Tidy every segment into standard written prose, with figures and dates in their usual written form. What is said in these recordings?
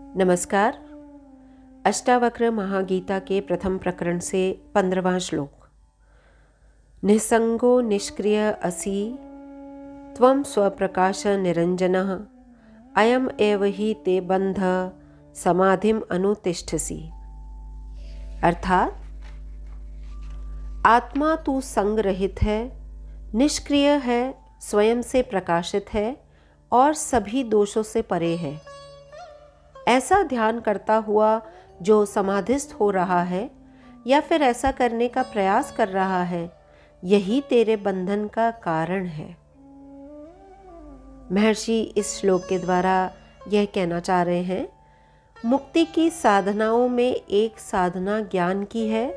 नमस्कार। अष्टावक्र महागीता के प्रथम प्रकरण से 15वां श्लोक। निसंगो निष्क्रिय असि त्वं स्वप्रकाश निरंजनः अयम एव हि ते बंध समाधिम अनुतिष्ठसि। अर्थात आत्मा तू संग रहित है, निष्क्रिय है, स्वयं से प्रकाशित है और सभी दोषों से परे है। ऐसा ध्यान करता हुआ जो समाधिस्थ हो रहा है या फिर ऐसा करने का प्रयास कर रहा है, यही तेरे बंधन का कारण है। महर्षि इस श्लोक के द्वारा यह कहना चाह रहे हैं, मुक्ति की साधनाओं में एक साधना ज्ञान की है,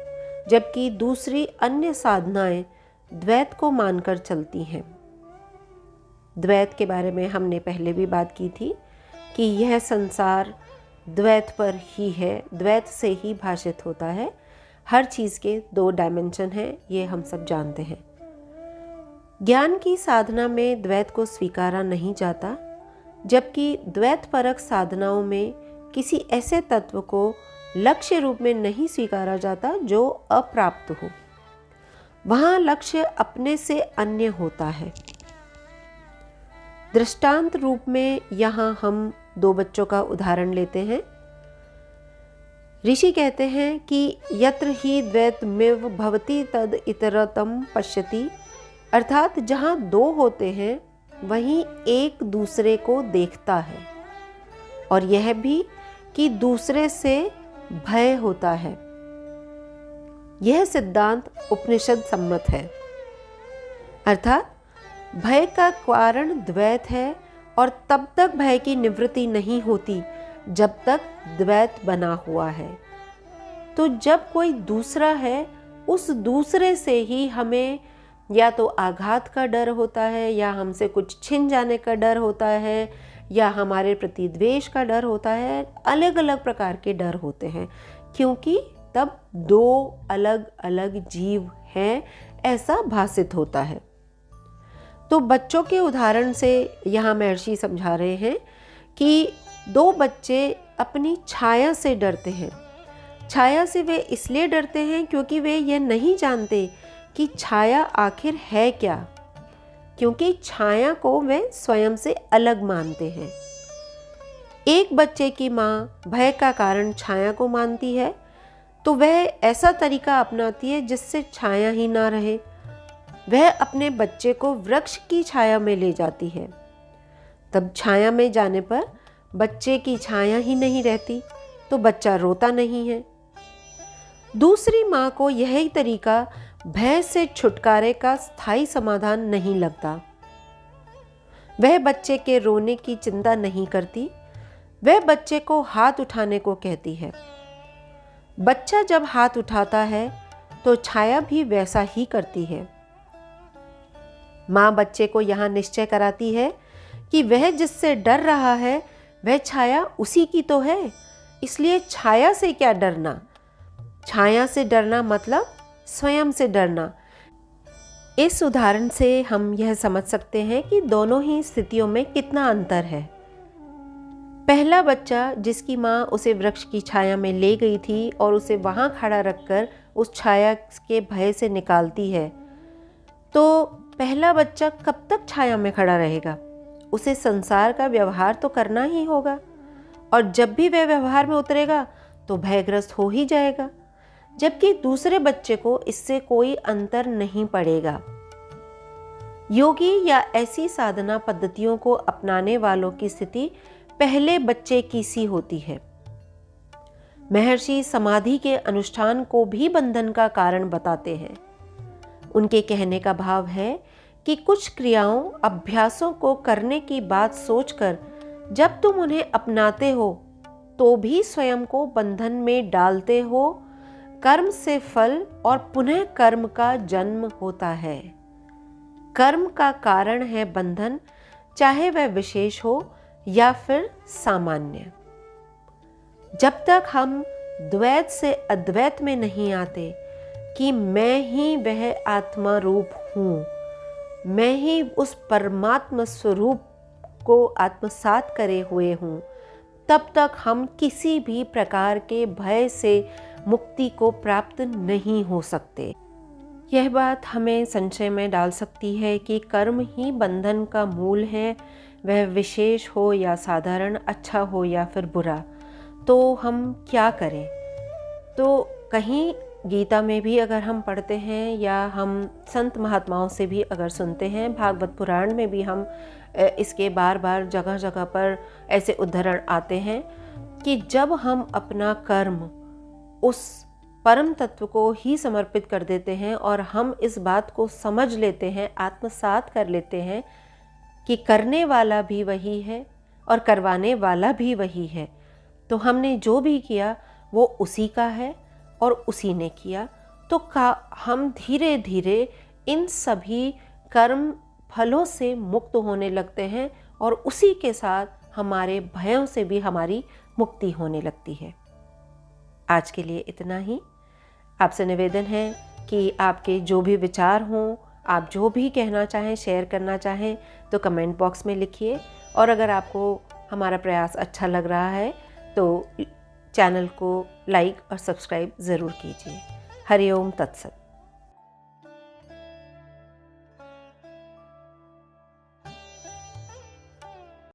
जबकि दूसरी अन्य साधनाएं द्वैत को मानकर चलती हैं। द्वैत के बारे में हमने पहले भी बात की थी कि यह संसार द्वैत पर ही है, द्वैत से ही भाषित होता है। हर चीज़ के दो डायमेंशन हैं, ये हम सब जानते हैं। ज्ञान की साधना में द्वैत को स्वीकारा नहीं जाता, जबकि द्वैत परक साधनाओं में किसी ऐसे तत्व को लक्ष्य रूप में नहीं स्वीकारा जाता जो अप्राप्त हो। वहाँ लक्ष्य अपने से अन्य होता है। दृष्टांत रूप में यहाँ हम दो बच्चों का उदाहरण लेते हैं। ऋषि कहते हैं कि यत्र ही द्वैतमेव भवति तद इतरतम पश्यति, अर्थात जहाँ दो होते हैं वहीं एक दूसरे को देखता है, और यह भी कि दूसरे से भय होता है। यह सिद्धांत उपनिषद सम्मत है। अर्थात भय का कारण द्वैत है और तब तक भय की निवृत्ति नहीं होती जब तक द्वैत बना हुआ है। तो जब कोई दूसरा है, उस दूसरे से ही हमें या तो आघात का डर होता है, या हमसे कुछ छिन जाने का डर होता है, या हमारे प्रति द्वेष का डर होता है। अलग अलग प्रकार के डर होते हैं, क्योंकि तब दो अलग अलग जीव हैं, ऐसा भासित होता है। तो बच्चों के उदाहरण से यहाँ महर्षि समझा रहे हैं कि दो बच्चे अपनी छाया से डरते हैं। छाया से वे इसलिए डरते हैं क्योंकि वे ये नहीं जानते कि छाया आखिर है क्या, क्योंकि छाया को वे स्वयं से अलग मानते हैं। एक बच्चे की माँ भय का कारण छाया को मानती है, तो वह ऐसा तरीका अपनाती है जिससे छाया ही ना रहे। वह अपने बच्चे को वृक्ष की छाया में ले जाती है। तब छाया में जाने पर बच्चे की छाया ही नहीं रहती, तो बच्चा रोता नहीं है। दूसरी माँ को यही तरीका भय से छुटकारे का स्थायी समाधान नहीं लगता। वह बच्चे के रोने की चिंता नहीं करती, वह बच्चे को हाथ उठाने को कहती है। बच्चा जब हाथ उठाता है तो छाया भी वैसा ही करती है। माँ बच्चे को यहाँ निश्चय कराती है कि वह जिससे डर रहा है वह छाया उसी की तो है, इसलिए छाया से क्या डरना। छाया से डरना मतलब स्वयं से डरना। इस उदाहरण से हम यह समझ सकते हैं कि दोनों ही स्थितियों में कितना अंतर है। पहला बच्चा जिसकी माँ उसे वृक्ष की छाया में ले गई थी और उसे वहाँ खड़ा रखकर उस छाया के भय से निकालती है, तो पहला बच्चा कब तक छाया में खड़ा रहेगा? उसे संसार का व्यवहार तो करना ही होगा, और जब भी वह व्यवहार में उतरेगा तो भयग्रस्त हो ही जाएगा। जबकि दूसरे बच्चे को इससे कोई अंतर नहीं पड़ेगा। योगी या ऐसी साधना पद्धतियों को अपनाने वालों की स्थिति पहले बच्चे की सी होती है। महर्षि समाधि के अनुष्ठान को भी बंधन का कारण बताते हैं। उनके कहने का भाव है कि कुछ क्रियाओं, अभ्यासों को करने की बात सोचकर जब तुम उन्हें अपनाते हो तो भी स्वयं को बंधन में डालते हो। कर्म से फल और पुनः कर्म का जन्म होता है। कर्म का कारण है बंधन, चाहे वह विशेष हो या फिर सामान्य। जब तक हम द्वैत से अद्वैत में नहीं आते कि मैं ही वह आत्मा रूप हूँ, मैं ही उस परमात्मा स्वरूप को आत्मसात करे हुए हूँ, तब तक हम किसी भी प्रकार के भय से मुक्ति को प्राप्त नहीं हो सकते। यह बात हमें संशय में डाल सकती है कि कर्म ही बंधन का मूल है, वह विशेष हो या साधारण, अच्छा हो या फिर बुरा, तो हम क्या करें। तो कहीं गीता में भी अगर हम पढ़ते हैं या हम संत महात्माओं से भी अगर सुनते हैं, भागवत पुराण में भी हम इसके बार बार जगह जगह पर ऐसे उद्धरण आते हैं कि जब हम अपना कर्म उस परम तत्व को ही समर्पित कर देते हैं और हम इस बात को समझ लेते हैं, आत्मसात कर लेते हैं कि करने वाला भी वही है और करवाने वाला भी वही है, तो हमने जो भी किया वो उसी का है और उसी ने किया, तो हम धीरे धीरे इन सभी कर्म फलों से मुक्त होने लगते हैं और उसी के साथ हमारे भयों से भी हमारी मुक्ति होने लगती है। आज के लिए इतना ही। आपसे निवेदन है कि आपके जो भी विचार हों, आप जो भी कहना चाहें, शेयर करना चाहें, तो कमेंट बॉक्स में लिखिए। और अगर आपको हमारा प्रयास अच्छा लग रहा है तो चैनल को लाइक और सब्सक्राइब ज़रूर कीजिए। हरि ओम तत्सत।